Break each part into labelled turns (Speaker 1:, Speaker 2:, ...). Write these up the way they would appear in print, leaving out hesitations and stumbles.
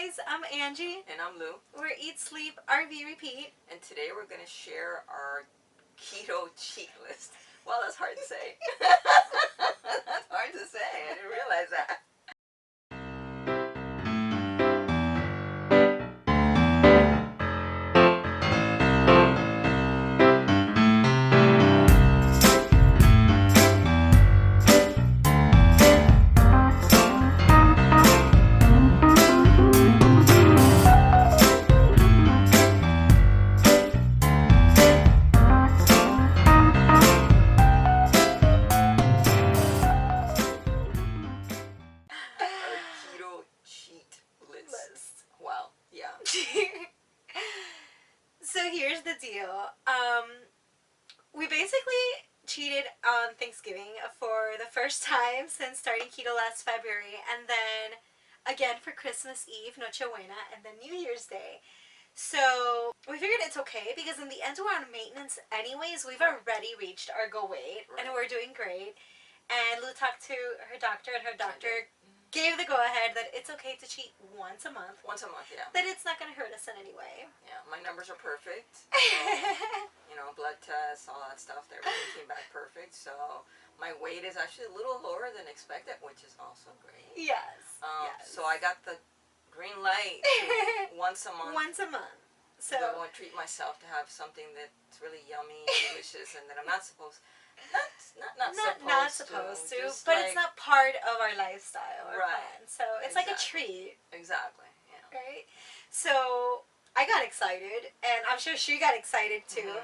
Speaker 1: guys, I'm Angie.
Speaker 2: And I'm Lou.
Speaker 1: We're Eat, Sleep, RV, Repeat.
Speaker 2: And today we're going to share our keto cheat list. Well, that's hard to say. That's hard to say. I didn't realize that.
Speaker 1: So here's the deal. We basically cheated on Thanksgiving for the first time since starting keto last February, and then again for Christmas Eve, Nochebuena, and then New Year's Day. So we figured it's okay because in the end we're on maintenance anyways. We've already reached our goal weight, and we're doing great. And Lou talked to her doctor, and her doctor gave the go-ahead that it's okay to cheat once a month.
Speaker 2: Once a month, yeah.
Speaker 1: That it's not going to hurt us in any way.
Speaker 2: Yeah, my numbers are perfect. You know, blood tests, all that stuff, everything came back perfect. So my weight is actually a little lower than expected, which is also great.
Speaker 1: Yes. Yes.
Speaker 2: So I got the green light once a month.
Speaker 1: Once a month. So
Speaker 2: I want to treat myself to have something that's really yummy, delicious, and that I'm not supposed to,
Speaker 1: but it's not part of our lifestyle or plan. So it's like a treat.
Speaker 2: Exactly. Yeah.
Speaker 1: Right? So I got excited, and I'm sure she got excited too.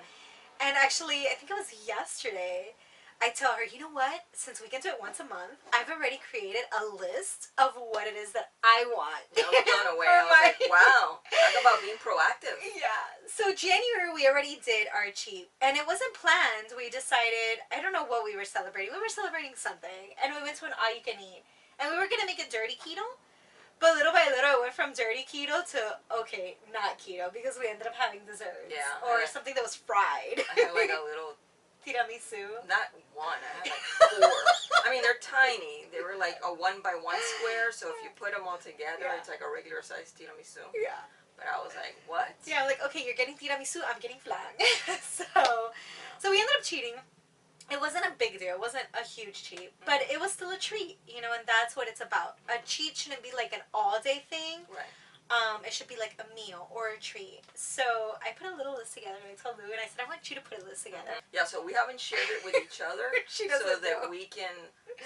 Speaker 1: And actually, I think it was yesterday, I tell her, you know what? Since we can do it once a month, I've already created a list of what it is that I want.
Speaker 2: I was blown away. I was like, wow. Talk about being proactive.
Speaker 1: Yeah. So January, we already did our cheat. And it wasn't planned. We decided, I don't know what we were celebrating. We were celebrating something. And we went to an all-you-can-eat. And we were going to make it dirty keto. But little by little, it went from dirty keto to, okay, not keto. Because we ended up having desserts.
Speaker 2: Yeah.
Speaker 1: Or something that was fried.
Speaker 2: I had like a little
Speaker 1: tiramisu.
Speaker 2: Not one. I had like 4. I mean, they're tiny. They were like a 1 by 1 square. So if you put them all together, it's like a regular size tiramisu.
Speaker 1: Yeah.
Speaker 2: But I was like, what?
Speaker 1: Yeah, I'm like, okay, you're getting tiramisu, I'm getting flan. So we ended up cheating. It wasn't a big deal. It wasn't a huge cheat. But it was still a treat, you know, and that's what it's about. A cheat shouldn't be like an all-day thing.
Speaker 2: Right.
Speaker 1: It should be like a meal or a treat. So I put a little list together, and I told Lou, and I said, I want you to put a list together.
Speaker 2: Yeah, so we haven't shared it with each other so that we can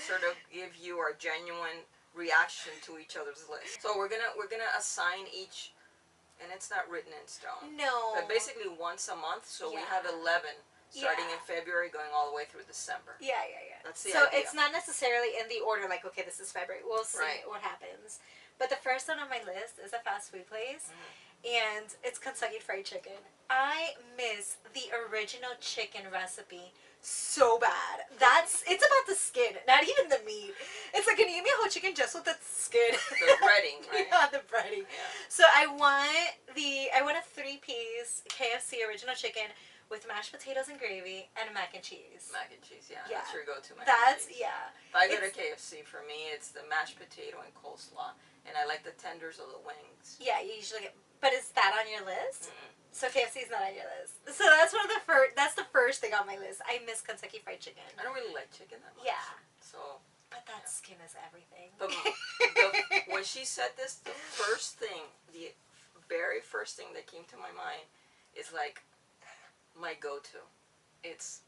Speaker 2: sort of give you our genuine reaction to each other's list. So we're gonna assign each, and it's not written in stone.
Speaker 1: No.
Speaker 2: But basically once a month, so we have 11 starting in February going all the way through December.
Speaker 1: Yeah.
Speaker 2: That's the
Speaker 1: idea.
Speaker 2: idea.
Speaker 1: It's not necessarily in the order like, okay, this is February. We'll see what happens. But the first one on my list is a fast food place, and it's Kentucky Fried Chicken. I miss the original chicken recipe so bad. It's about the skin, not even the meat. It's like, can you give me a whole chicken just with the skin?
Speaker 2: The breading, right?
Speaker 1: Yeah, the breading. Yeah. So I want a 3-piece KFC original chicken with mashed potatoes and gravy and mac and cheese.
Speaker 2: Mac and cheese, yeah. That's your go-to mac and cheese. If I go to KFC, for me, it's the mashed potato and coleslaw. And I like the tenders of the wings. Yeah, you usually get... But is that on your list? So KFC is not on your list. So that's one of the first... That's the first thing on my list. I miss Kentucky Fried Chicken. I don't really like chicken that much.
Speaker 1: Yeah.
Speaker 2: So...
Speaker 1: But that skin is everything.
Speaker 2: When she said this, the first thing, the very first thing that came to my mind is like my go-to. It's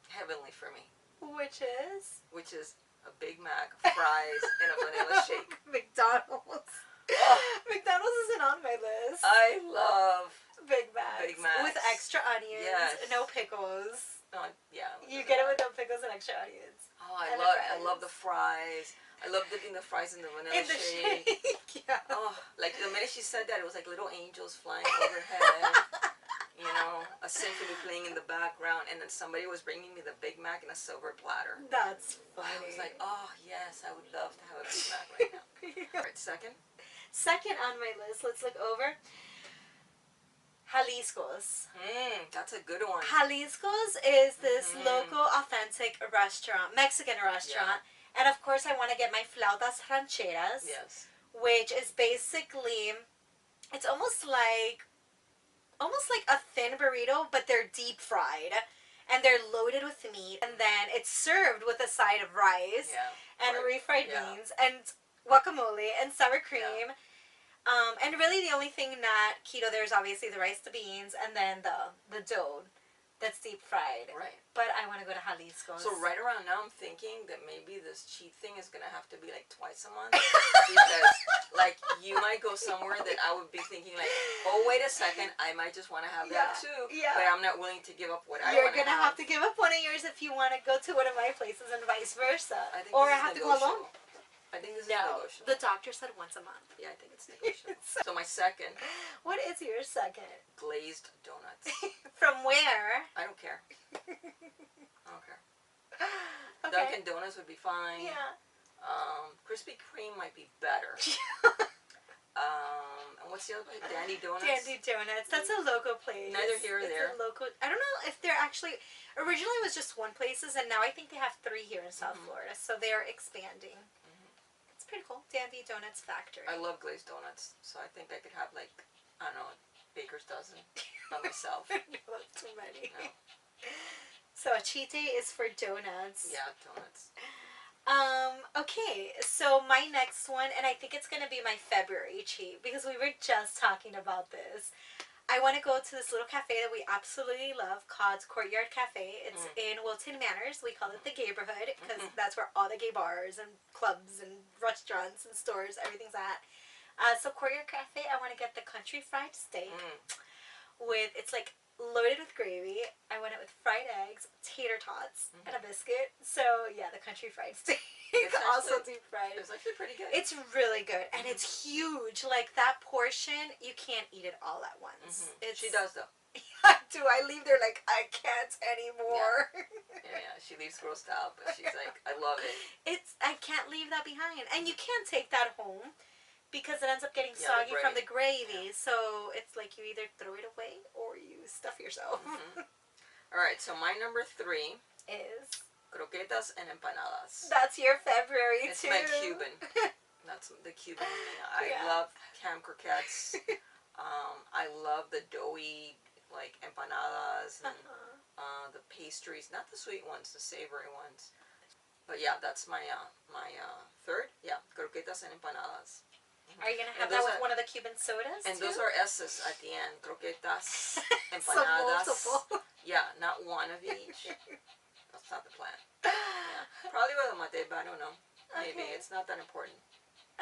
Speaker 2: heavenly for me. Which is a Big Mac, fries, and a vanilla shake.
Speaker 1: McDonald's.
Speaker 2: Oh.
Speaker 1: McDonald's isn't on my list.
Speaker 2: I love
Speaker 1: Big Macs.
Speaker 2: Big Macs.
Speaker 1: With extra onions, no pickles.
Speaker 2: Yeah.
Speaker 1: You get it with no pickles and extra onions.
Speaker 2: Oh, I love the fries. I love dipping the fries in the vanilla shake.
Speaker 1: Yeah.
Speaker 2: Oh, like the minute she said that, it was like little angels flying overhead. You know, a symphony playing in the background, and then somebody was bringing me the Big Mac in a silver platter.
Speaker 1: That's funny.
Speaker 2: I was like, oh, yes, I would love to have a Big Mac right now. All right, second?
Speaker 1: Second on my list, let's look over. Jalisco's.
Speaker 2: That's a good one.
Speaker 1: Jalisco's is this local, authentic restaurant, Mexican restaurant. And of course, I want to get my flautas rancheras.
Speaker 2: Yes.
Speaker 1: which is basically, it's almost like a thin burrito, but they're deep fried. And they're loaded with meat, and then it's served with a side of rice, and refried beans, and guacamole, and sour cream. And really the only thing not keto there is obviously the rice, the beans, and then the dough that's deep fried.
Speaker 2: Right.
Speaker 1: But I want to go to Jalisco's.
Speaker 2: So right around now I'm thinking that maybe this cheat thing is going to have to be like twice a month. Because like you might go somewhere that I would be thinking like, oh wait a second, I might just want to have that too. Yeah. But I'm not willing to give up what I want to have.
Speaker 1: You're going to have to give up one of yours if you want to go to one of my places and vice versa. Or I have to go alone.
Speaker 2: I think this is negotiable.
Speaker 1: The doctor said once a month.
Speaker 2: Yeah, I think it's negotiable. So my second.
Speaker 1: What is your second?
Speaker 2: Glazed donuts.
Speaker 1: From where?
Speaker 2: I don't care. I don't care. Okay. Dunkin' Donuts would be fine.
Speaker 1: Yeah.
Speaker 2: Krispy Kreme might be better. And what's the other place? Dandy Donuts?
Speaker 1: Dandy Donuts. That's a local place.
Speaker 2: Neither here or there.
Speaker 1: It's a local. I don't know if they're actually. Originally it was just one places, and now I think they have 3 here in South Florida. So they're expanding. It's pretty cool. Dandy Donuts Factory.
Speaker 2: I love glazed donuts, so I think I could have like, I don't know, a baker's dozen by myself.
Speaker 1: No, that's too many.
Speaker 2: No.
Speaker 1: So a cheat day is for donuts.
Speaker 2: Yeah, donuts.
Speaker 1: Okay, so my next one, and I think it's going to be my February cheat, because we were just talking about this. I want to go to this little cafe that we absolutely love called Courtyard Cafe. It's in Wilton Manors. We call it the Gayborhood, because that's where all the gay bars and clubs and restaurants and stores, everything's at. So Courtyard Cafe, I want to get the country fried steak with, it's like loaded with gravy. I want it with fried eggs, tater tots, and a biscuit. So yeah, the country fried steak. It's also deep fried.
Speaker 2: It's actually pretty good.
Speaker 1: It's really good, and it's huge. Like that portion, you can't eat it all at once.
Speaker 2: She does though.
Speaker 1: I do. I leave there like I can't anymore.
Speaker 2: Yeah. She leaves grossed out, but she's like, I love it.
Speaker 1: I can't leave that behind, and you can't take that home. Because it ends up getting soggy from the gravy. So it's like you either throw it away or you stuff yourself.
Speaker 2: Alright, so my number 3
Speaker 1: is
Speaker 2: croquetas and empanadas.
Speaker 1: That's your February
Speaker 2: it's
Speaker 1: too.
Speaker 2: It's my Cuban. That's the Cuban in me. I love ham croquettes. I love the doughy like empanadas and the pastries. Not the sweet ones, the savory ones. But yeah, that's my third. Yeah, croquetas and empanadas.
Speaker 1: Are you going to have that with one of the Cuban sodas,
Speaker 2: and too? Those are S's at the end. Croquetas, empanadas.
Speaker 1: So multiple.
Speaker 2: Yeah, not one of each. That's not the plan. Yeah. Probably with a mate, but I don't know. Maybe. It's not that important.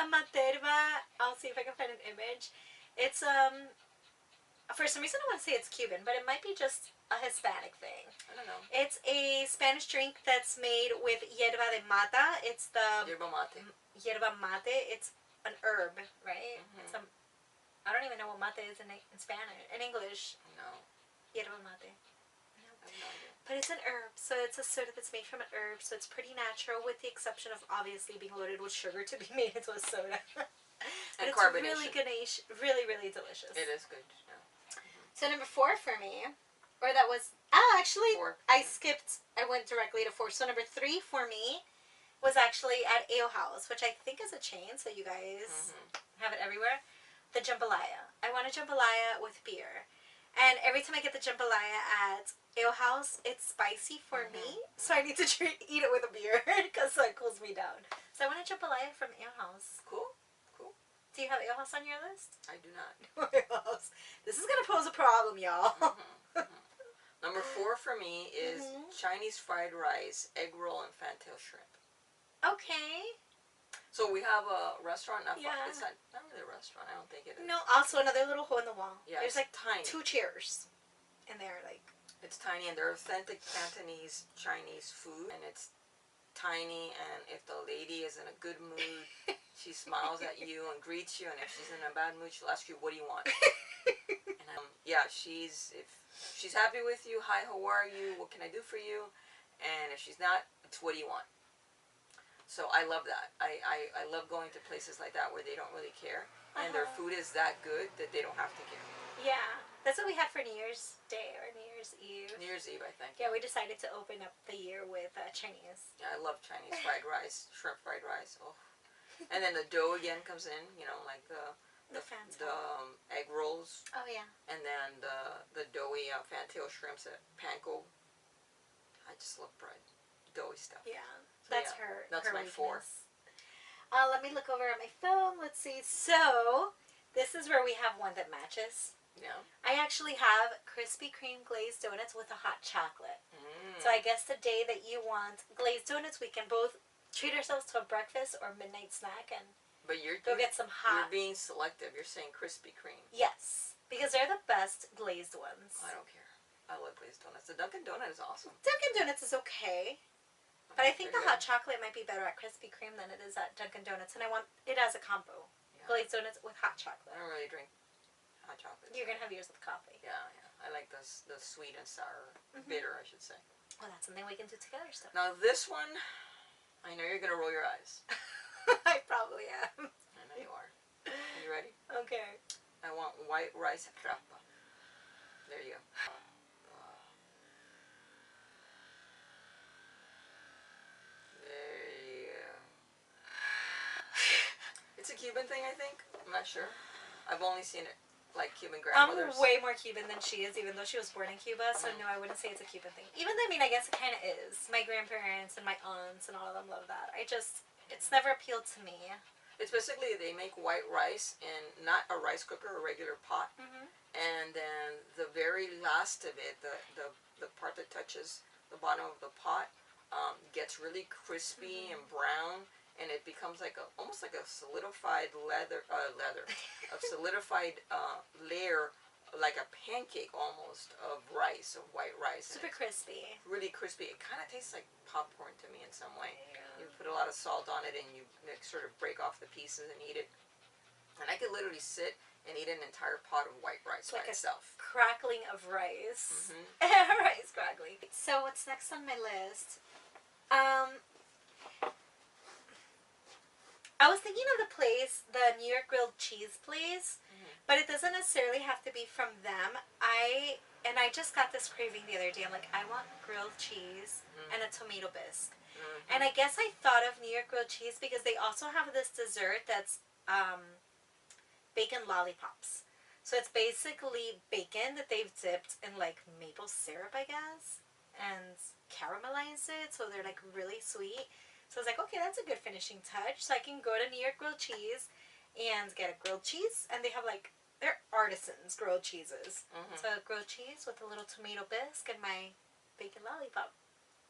Speaker 1: A materva, I'll see if I can find an image. It's, for some reason I want to say it's Cuban, but it might be just a Hispanic thing.
Speaker 2: I don't know.
Speaker 1: It's a Spanish drink that's made with yerba de mata. It's the...
Speaker 2: Yerba mate.
Speaker 1: Yerba mate. It's an herb, right? It's I don't even know what mate is in Spanish. In English.
Speaker 2: No.
Speaker 1: Yerba mate.
Speaker 2: No. I have no idea.
Speaker 1: But it's an herb, so it's a soda that's made from an herb, so it's pretty natural, with the exception of obviously being loaded with sugar to be made into a soda.
Speaker 2: And
Speaker 1: it's
Speaker 2: carbonation.
Speaker 1: Really, really delicious.
Speaker 2: It is good. Yeah.
Speaker 1: So number 4 for me, or that was actually 4. I skipped. I went directly to 4. So number 3 for me was actually at Ale House, which I think is a chain, so you guys have it everywhere. The jambalaya. I want a jambalaya with beer. And every time I get the jambalaya at Ale House, it's spicy for me, so I need to eat it with a beer, because that cools me down. So I want a jambalaya from Ale House.
Speaker 2: Cool.
Speaker 1: Do you have Ale House on your list?
Speaker 2: I do not.
Speaker 1: Ale House. This is going to pose a problem, y'all.
Speaker 2: Number 4 for me is Chinese fried rice, egg roll, and fantail shrimp.
Speaker 1: Okay.
Speaker 2: So we have a restaurant. It's not really a restaurant. I don't think it is.
Speaker 1: No, also another little hole in the wall.
Speaker 2: Yeah,
Speaker 1: there's like
Speaker 2: tiny.
Speaker 1: 2 chairs. And they're like...
Speaker 2: It's tiny, and they're authentic Cantonese Chinese food. And it's tiny, and if the lady is in a good mood, she smiles at you and greets you. And if she's in a bad mood, she'll ask you, what do you want? And if she's happy with you, hi, how are you? What can I do for you? And if she's not, it's what do you want? So I love that. I love going to places like that where they don't really care. And their food is that good that they don't have to care.
Speaker 1: Yeah. That's what we had for New Year's Day or New Year's Eve.
Speaker 2: New Year's Eve, I think.
Speaker 1: Yeah, we decided to open up the year with Chinese.
Speaker 2: Yeah, I love Chinese fried rice, shrimp fried rice. Oh, And then the dough again comes in, you know, like the egg rolls.
Speaker 1: Oh, yeah.
Speaker 2: And then the doughy fantail shrimps at panko. I just love bread. Doughy stuff.
Speaker 1: Yeah. So that's her
Speaker 2: my
Speaker 1: weakness.
Speaker 2: 4.
Speaker 1: Let me look over at my phone. Let's see. So, this is where we have one that matches.
Speaker 2: Yeah.
Speaker 1: I actually have Krispy Kreme glazed donuts with a hot chocolate. So I guess the day that you want glazed donuts, we can both treat ourselves to a breakfast or midnight snack and go get some hot.
Speaker 2: You're being selective. You're saying Krispy Kreme.
Speaker 1: Yes, because they're the best glazed ones.
Speaker 2: I don't care. I love glazed donuts. The Dunkin' Donut is awesome.
Speaker 1: Dunkin' Donuts is okay. But I think the hot chocolate might be better at Krispy Kreme than it is at Dunkin' Donuts. And I want it as a combo. Yeah. Glazed donuts with hot chocolate.
Speaker 2: I don't really drink hot chocolate.
Speaker 1: You're going to have yours with coffee.
Speaker 2: Yeah. I like the sweet and sour, bitter, I should say.
Speaker 1: Well, that's something we can do together still.
Speaker 2: Now this one, I know you're going to roll your eyes.
Speaker 1: I probably am.
Speaker 2: I know you are. Are you ready?
Speaker 1: Okay.
Speaker 2: I want white rice crapa. There you go. It's a Cuban thing, I think. I'm not sure. I've only seen it like Cuban grandmothers.
Speaker 1: I'm way more Cuban than she is, even though she was born in Cuba. So no, I wouldn't say it's a Cuban thing. Even though, I mean, I guess it kind of is. My grandparents and my aunts and all of them love that. It's never appealed to me.
Speaker 2: It's basically they make white rice in not a rice cooker, a regular pot. And then the very last of it, the part that touches the bottom of the pot, gets really crispy and brown. And it becomes like almost like a solidified a solidified layer, like a pancake almost of rice, of white rice.
Speaker 1: Super crispy.
Speaker 2: Really crispy. It kind of tastes like popcorn to me in some way. Yeah. You put a lot of salt on it and you sort of break off the pieces and eat it. And I could literally sit and eat an entire pot of white rice by itself.
Speaker 1: Crackling of rice. Rice crackling. So what's next on my list? I was thinking of the place, the New York grilled cheese place, but it doesn't necessarily have to be from them. I just got this craving the other day. I'm like, I want grilled cheese and a tomato bisque. And I guess I thought of New York grilled cheese because they also have this dessert that's bacon lollipops. So it's basically bacon that they've dipped in like maple syrup, I guess, and caramelized it, so they're like really sweet. So I was like, okay, that's a good finishing touch. So I can go to New York grilled cheese and get a grilled cheese. And they have like, they're artisans grilled cheeses. So grilled cheese with a little tomato bisque and my bacon lollipop.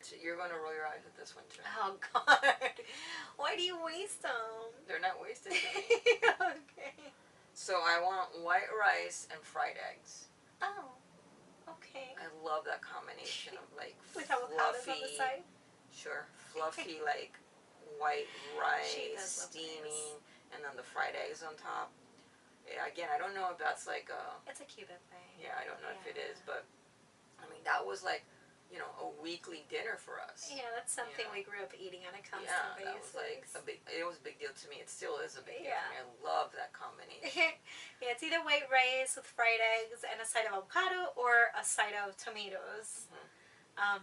Speaker 2: So you're going to roll your eyes at this one too.
Speaker 1: Oh, God. Why do you waste them?
Speaker 2: They're not wasted to me.
Speaker 1: Okay.
Speaker 2: So I want white rice and fried eggs.
Speaker 1: Oh, okay.
Speaker 2: I love that combination of like
Speaker 1: with avocados on the side?
Speaker 2: Sure. Fluffy, like, white rice, steaming, and then the fried eggs on top. Yeah, again, I don't know if that's like a...
Speaker 1: It's a Cuban thing.
Speaker 2: Yeah, I don't know if it is, but, I mean, that was like, you know, a weekly dinner for us.
Speaker 1: Yeah, that's something we grew up eating on a constant basis.
Speaker 2: Yeah, that was like it was a big deal to me. It still is a big deal to me. I love that combination.
Speaker 1: Yeah, it's either white rice with fried eggs and a side of avocado or a side of tomatoes.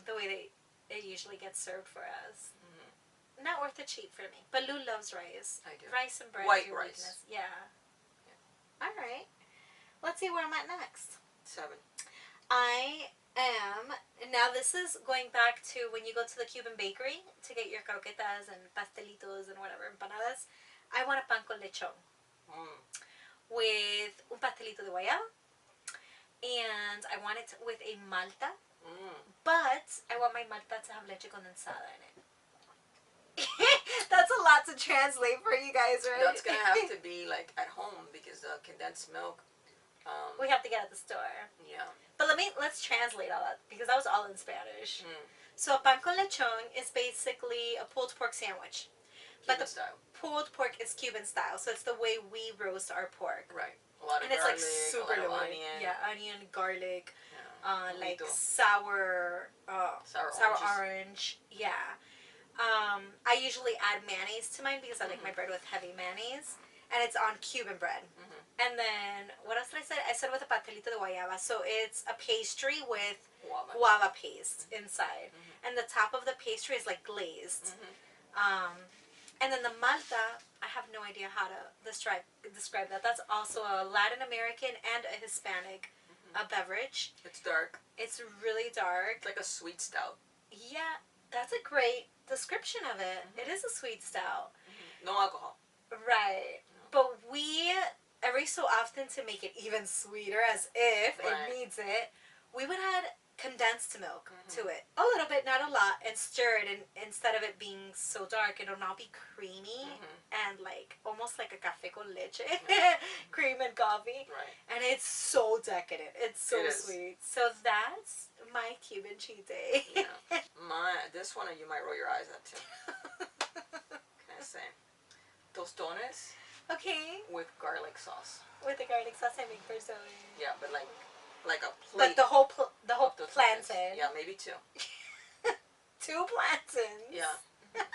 Speaker 1: The way it usually gets served for us. Not worth the cheat for me. But Lou loves rice.
Speaker 2: I do.
Speaker 1: Rice and bread.
Speaker 2: White rice.
Speaker 1: Weakness. Yeah. Alright. Let's see where I'm at next.
Speaker 2: 7.
Speaker 1: I am... Now this is going back to when you go to the Cuban bakery to get your croquetas and pastelitos and whatever, empanadas. I want a pan con lechon. With un pastelito de guayaba. And I want it with a malta. But I want my malta to have leche condensada in it. That's a lot to translate for you guys, right?
Speaker 2: That's going to have to be like at home because condensed milk.
Speaker 1: We have to get at the store.
Speaker 2: Yeah.
Speaker 1: But let's translate all that because that was all in Spanish. So pan con lechon is basically a pulled pork sandwich.
Speaker 2: Cuban style.
Speaker 1: Pulled pork is Cuban style, so it's the way we roast our pork.
Speaker 2: Right. A lot of
Speaker 1: garlic,
Speaker 2: it's like
Speaker 1: super
Speaker 2: a lot of onion.
Speaker 1: Yeah, onion, garlic, like
Speaker 2: sour
Speaker 1: orange. Yeah. I usually add mayonnaise to mine because I like my bread with heavy mayonnaise. And it's on Cuban bread. And then, what else did I say? I said with a pastelito de guayaba. So it's a pastry with guava paste inside. And the top of the pastry is like glazed. And then the malta, I have no idea how to describe that. That's also a Latin American and a Hispanic beverage.
Speaker 2: It's dark.
Speaker 1: It's really dark.
Speaker 2: It's like a sweet stout.
Speaker 1: Yeah, that's a great description of it. It is a sweet stout.
Speaker 2: No alcohol.
Speaker 1: Right. No. But we, every so often, to make it even sweeter, as if it needs it, we would add condensed milk to it. A little bit, not a lot, and stir it. And instead of it being so dark, it'll now be creamy and like almost like a café con leche, cream and coffee.
Speaker 2: Right.
Speaker 1: And it's so decadent. It's so sweet. So that's my Cuban cheat day.
Speaker 2: Yeah. This one you might roll your eyes at too. Can I say? Tostones.
Speaker 1: Okay.
Speaker 2: With garlic sauce.
Speaker 1: With the garlic sauce I make for Zoe.
Speaker 2: Yeah, but like a plate.
Speaker 1: But the whole plantain.
Speaker 2: Yeah, maybe 2.
Speaker 1: 2 plantains.
Speaker 2: Yeah. It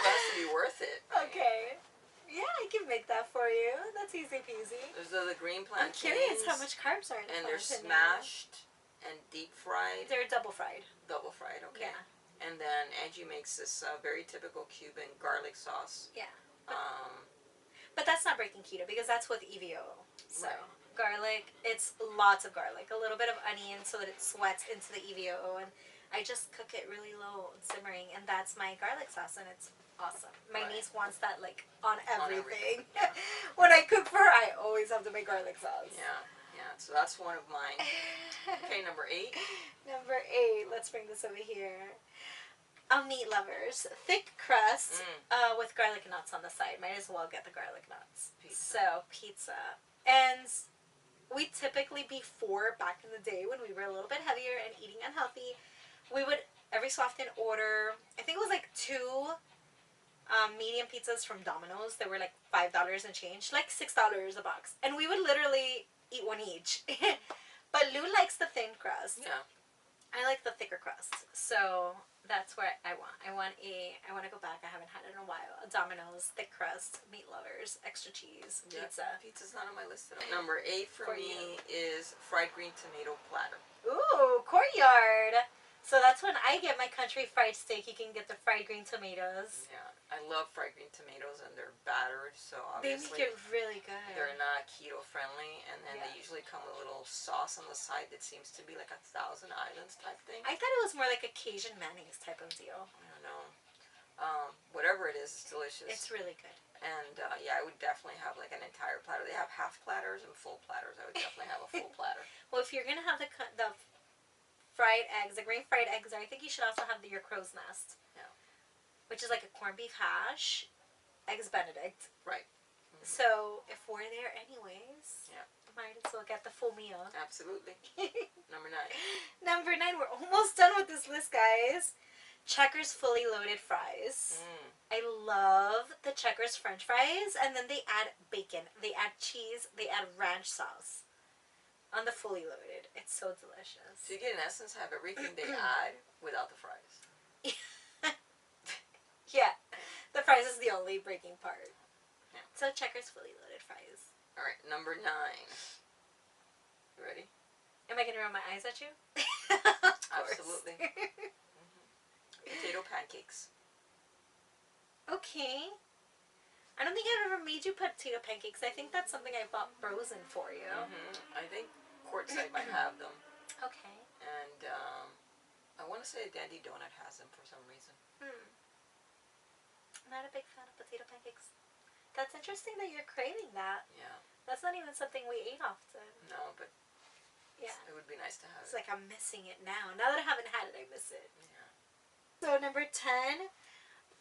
Speaker 2: has to be worth it. Right?
Speaker 1: Okay. Yeah, I can make that for you. That's easy peasy.
Speaker 2: There's the green plantains.
Speaker 1: I'm curious how much carbs are in the
Speaker 2: plantain. And they're smashed and deep fried.
Speaker 1: They're double fried.
Speaker 2: Double fried, okay.
Speaker 1: Yeah.
Speaker 2: And then Angie makes this very typical Cuban garlic sauce.
Speaker 1: Yeah. But that's not breaking keto because that's with EVO. So garlic, it's lots of garlic, a little bit of onion so that it sweats into the EVO, and I just cook it really low and simmering, and that's my garlic sauce, and it's awesome. My niece wants that like on everything. Yeah. When I cook for her, I always have to make garlic sauce.
Speaker 2: Yeah. Yeah. So that's one of mine. Okay, number 8.
Speaker 1: Number 8. Let's bring this over here. Meat lovers, thick crust with garlic nuts on the side. Might as well get the garlic nuts. Pizza. So pizza, and we typically, before, back in the day when we were a little bit heavier and eating unhealthy, we would every so often order. I think it was like 2 medium pizzas from Domino's. They were like $5 and change, like $6 a box, and we would literally eat one each. But Lou likes the thin crust.
Speaker 2: Yeah.
Speaker 1: I like the thicker crust, so that's what I want. I want to go back. I haven't had it in a while. A Domino's thick crust, meat lovers, extra cheese, pizza.
Speaker 2: Pizza's not on my list at all. Number 8 for me is fried green tomato platter.
Speaker 1: Ooh, courtyard. So that's when I get my country fried steak. You can get the fried green tomatoes.
Speaker 2: Yeah, I love fried green tomatoes, and they're battered, so obviously
Speaker 1: they make it really good.
Speaker 2: They're not keto friendly, and then they usually come with a little sauce on the side that seems to be like a Thousand Islands type thing.
Speaker 1: I thought it was more like a Cajun mayonnaise type of deal.
Speaker 2: I don't know. Whatever it is, it's delicious.
Speaker 1: It's really good.
Speaker 2: And yeah, I would definitely have like an entire platter. They have half platters and full platters. I would definitely have a full platter.
Speaker 1: Well, if you're gonna have the fried eggs, the green fried eggs, I think you should also have your crow's nest. Yeah. Which is like a corned beef hash, eggs Benedict.
Speaker 2: Right.
Speaker 1: So if we're there anyways, might as well get the full meal.
Speaker 2: Absolutely. Number 9.
Speaker 1: Number 9, we're almost done with this list, guys. Checkers fully loaded fries. I love the Checkers French fries, and then they add bacon, they add cheese, they add ranch sauce on the fully loaded. It's so delicious.
Speaker 2: So you get, in essence, have everything they add without the fries.
Speaker 1: Yeah. The fries is the only breaking part. Yeah. So Checkers fully loaded fries.
Speaker 2: All right, number 9. You ready?
Speaker 1: Am I going to roll my eyes at you?
Speaker 2: Absolutely. Potato pancakes.
Speaker 1: Okay. I don't think I've ever made you potato pancakes. I think that's something I bought frozen for you.
Speaker 2: I think Quartzsite might have them.
Speaker 1: Okay.
Speaker 2: And I want to say Dandy Donut has them for some reason.
Speaker 1: I'm not a big fan of potato pancakes. That's interesting that you're craving that.
Speaker 2: Yeah.
Speaker 1: That's not even something we ate often.
Speaker 2: No, but it would be nice to have
Speaker 1: it. It's like I'm missing it now. Now that I haven't had it, I miss it. Yeah. So number 10,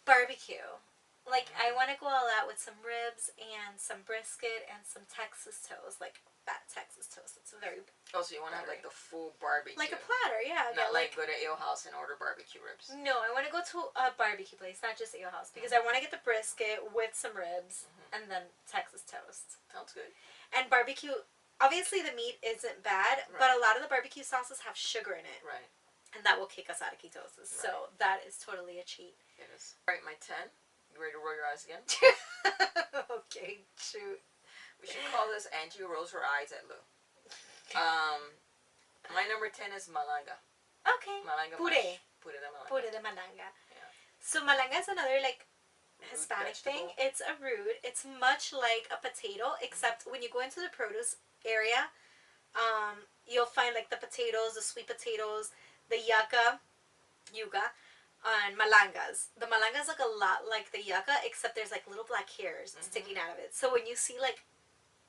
Speaker 1: barbecue. Like, I want to go all out with some ribs and some brisket and some Texas toast, like fat Texas toast. It's very
Speaker 2: so you want to have like the full barbecue.
Speaker 1: Like a platter, yeah.
Speaker 2: Not like go to Ale House and order barbecue ribs.
Speaker 1: No, I want to go to a barbecue place, not just Ale House, because I want to get the brisket with some ribs and then Texas toast.
Speaker 2: Sounds good.
Speaker 1: And barbecue, obviously the meat isn't bad, but a lot of the barbecue sauces have sugar in it.
Speaker 2: Right.
Speaker 1: And that will kick us out of ketosis. Right. So that is totally a cheat.
Speaker 2: It is. All right, my 10. You ready to roll your eyes again?
Speaker 1: Okay, shoot.
Speaker 2: We should call this Angie rolls her eyes at Lou. My number 10 is malanga.
Speaker 1: Okay.
Speaker 2: Malanga
Speaker 1: Puree.
Speaker 2: Puree de malanga.
Speaker 1: Puree de malanga.
Speaker 2: Yeah.
Speaker 1: So malanga is another like Hispanic thing. It's a root. It's much like a potato, except when you go into the produce area, you'll find like the potatoes, the sweet potatoes, the yuca, and malangas. The malangas look a lot like the yucca, except there's like little black hairs sticking out of it. So when you see like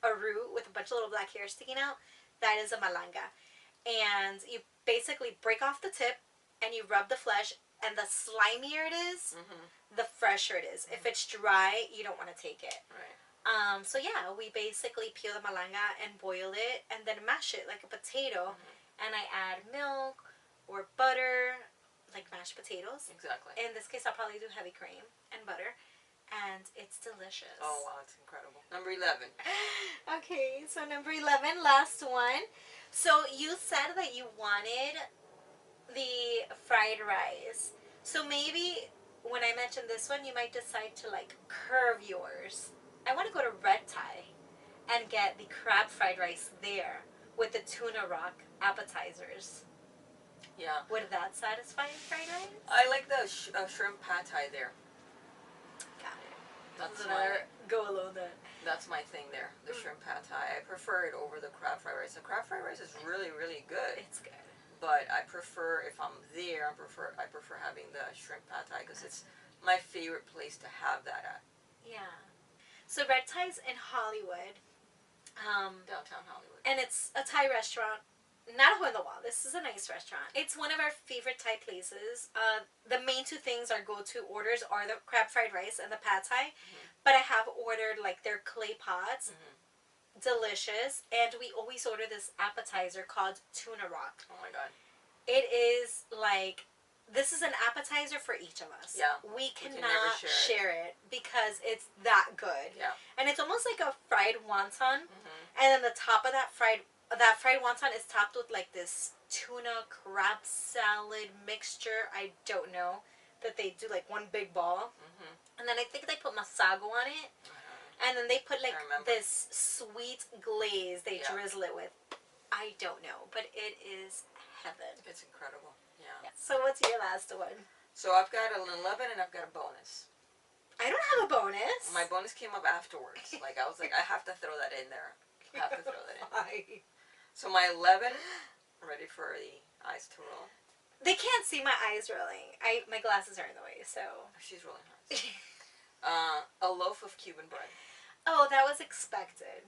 Speaker 1: a root with a bunch of little black hairs sticking out, that is a malanga. And you basically break off the tip and you rub the flesh, and the slimier it is, the fresher it is. If it's dry, you don't want to take it.
Speaker 2: Right.
Speaker 1: So yeah, we basically peel the malanga and boil it and then mash it like a potato. And I add milk or butter, like mashed potatoes.
Speaker 2: Exactly.
Speaker 1: In this case, I'll probably do heavy cream and butter. And it's delicious.
Speaker 2: Oh, wow, it's incredible. Number 11.
Speaker 1: Okay, so number 11, last one. So you said that you wanted the fried rice. So maybe when I mentioned this one, you might decide to like curve yours. I want to go to Red Tie and get the crab fried rice there with the tuna rock appetizers.
Speaker 2: Yeah.
Speaker 1: Would that satisfy fried rice?
Speaker 2: I like the shrimp pad thai there.
Speaker 1: Got it.
Speaker 2: That's
Speaker 1: another go alone then.
Speaker 2: That's my thing there, the shrimp pad thai. I prefer it over the crab fried rice. The crab fried rice is really, really good.
Speaker 1: It's good.
Speaker 2: But I prefer, if I'm there, I prefer having the shrimp pad thai because it's my favorite place to have that at.
Speaker 1: Yeah. So Red Tie's in Hollywood.
Speaker 2: Downtown Hollywood.
Speaker 1: And it's a Thai restaurant. Not a hole in the wall. This is a nice restaurant. It's one of our favorite Thai places. The main two things our go-to orders are the crab fried rice and the pad Thai. But I have ordered like their clay pots. Delicious. And we always order this appetizer called tuna rock.
Speaker 2: Oh my god.
Speaker 1: It is like, this is an appetizer for each of us.
Speaker 2: Yeah.
Speaker 1: We cannot share it because it's that good.
Speaker 2: Yeah.
Speaker 1: And it's almost like a fried wonton. And then the top of that fried wonton is topped with like this tuna crab salad mixture. I don't know, that they do like one big ball. And then I think they put masago on it. And then they put like this sweet glaze they drizzle it with. I don't know, but it is heaven.
Speaker 2: It's incredible. Yeah.
Speaker 1: So what's your last one?
Speaker 2: So I've got an 11 and I've got a bonus.
Speaker 1: I don't have a bonus.
Speaker 2: My bonus came up afterwards. Like I was like, I have to throw that in there. I have to throw that in.
Speaker 1: Why?
Speaker 2: So my 11, ready for the eyes to roll.
Speaker 1: They can't see my eyes rolling. My glasses are in the way, so.
Speaker 2: She's rolling hers. A loaf of Cuban bread.
Speaker 1: Oh, that was expected.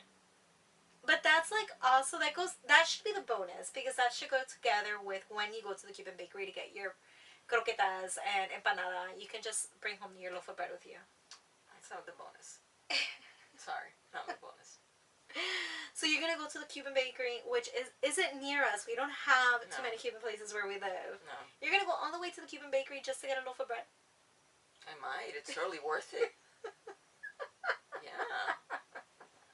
Speaker 1: But that's like also, that should be the bonus because that should go together with when you go to the Cuban bakery to get your croquetas and empanada. You can just bring home your loaf of bread with you.
Speaker 2: That's not the bonus. Sorry, not the bonus.
Speaker 1: So you're gonna go to the Cuban bakery, which isn't near us. We don't have too many Cuban places where we live.
Speaker 2: No.
Speaker 1: You're gonna go all the way to the Cuban bakery just to get a loaf of bread?
Speaker 2: I might. It's totally worth it. Yeah.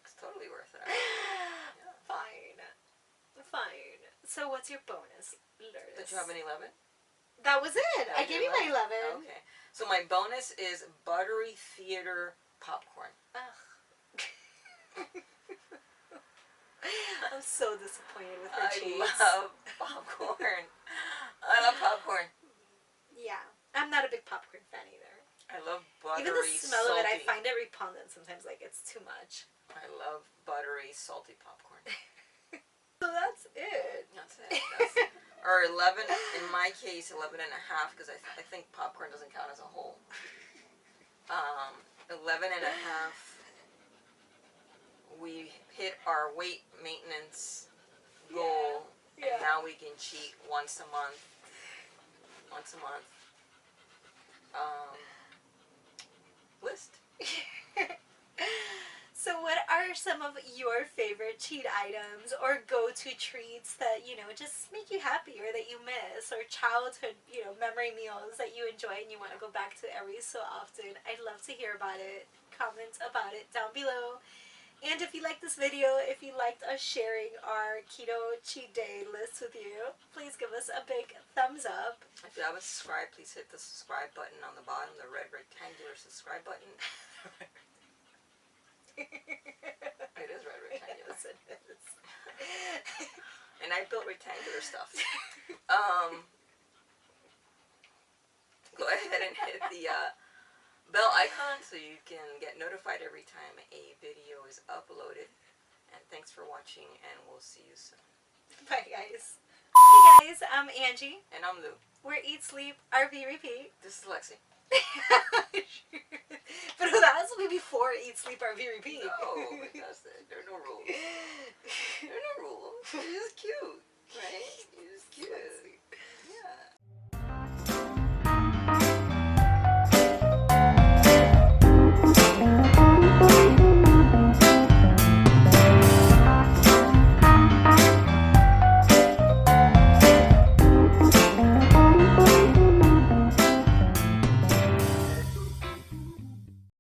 Speaker 2: It's totally worth it. Yeah.
Speaker 1: Fine. So what's your bonus, Lourdes?
Speaker 2: Did you have an 11?
Speaker 1: That was it. I gave you my 11.
Speaker 2: Okay. So my bonus is buttery theater popcorn.
Speaker 1: Ugh. I'm so disappointed with her cheese.
Speaker 2: I love popcorn. I love popcorn.
Speaker 1: Yeah. I'm not a big popcorn fan either.
Speaker 2: I love buttery,
Speaker 1: even the smell
Speaker 2: salty.
Speaker 1: of it, I find it repugnant sometimes. Like, it's too much.
Speaker 2: I love buttery, salty popcorn.
Speaker 1: So that's it.
Speaker 2: That's it. Or 11, in my case, 11 and a half, because I think popcorn doesn't count as a whole. 11 and a half. We hit our weight maintenance goal, and now we can cheat once a month. List.
Speaker 1: So what are some of your favorite cheat items or go-to treats that, just make you happy or that you miss, or childhood, memory meals that you enjoy and you want to go back to every so often? I'd love to hear about it. Comment about it down below. And if you liked this video, if you liked us sharing our Keto Cheat Day list with you, please give us a big thumbs up.
Speaker 2: If you haven't subscribed, please hit the subscribe button on the bottom, the red rectangular subscribe button. It is red rectangular.
Speaker 1: Yes, it is.
Speaker 2: And I built rectangular stuff. Go ahead and hit the bell icon so you can get notified every time a video is uploaded. And thanks for watching, and we'll see you soon.
Speaker 1: Bye, guys. Hey, guys. I'm Angie.
Speaker 2: And I'm Lou.
Speaker 1: We're Eat, Sleep, RV, Repeat.
Speaker 2: This is Lexi.
Speaker 1: But that has to be before Eat, Sleep, RV, Repeat.
Speaker 2: No, because there are no rules. There are no rules. It's just cute, right? It's just cute.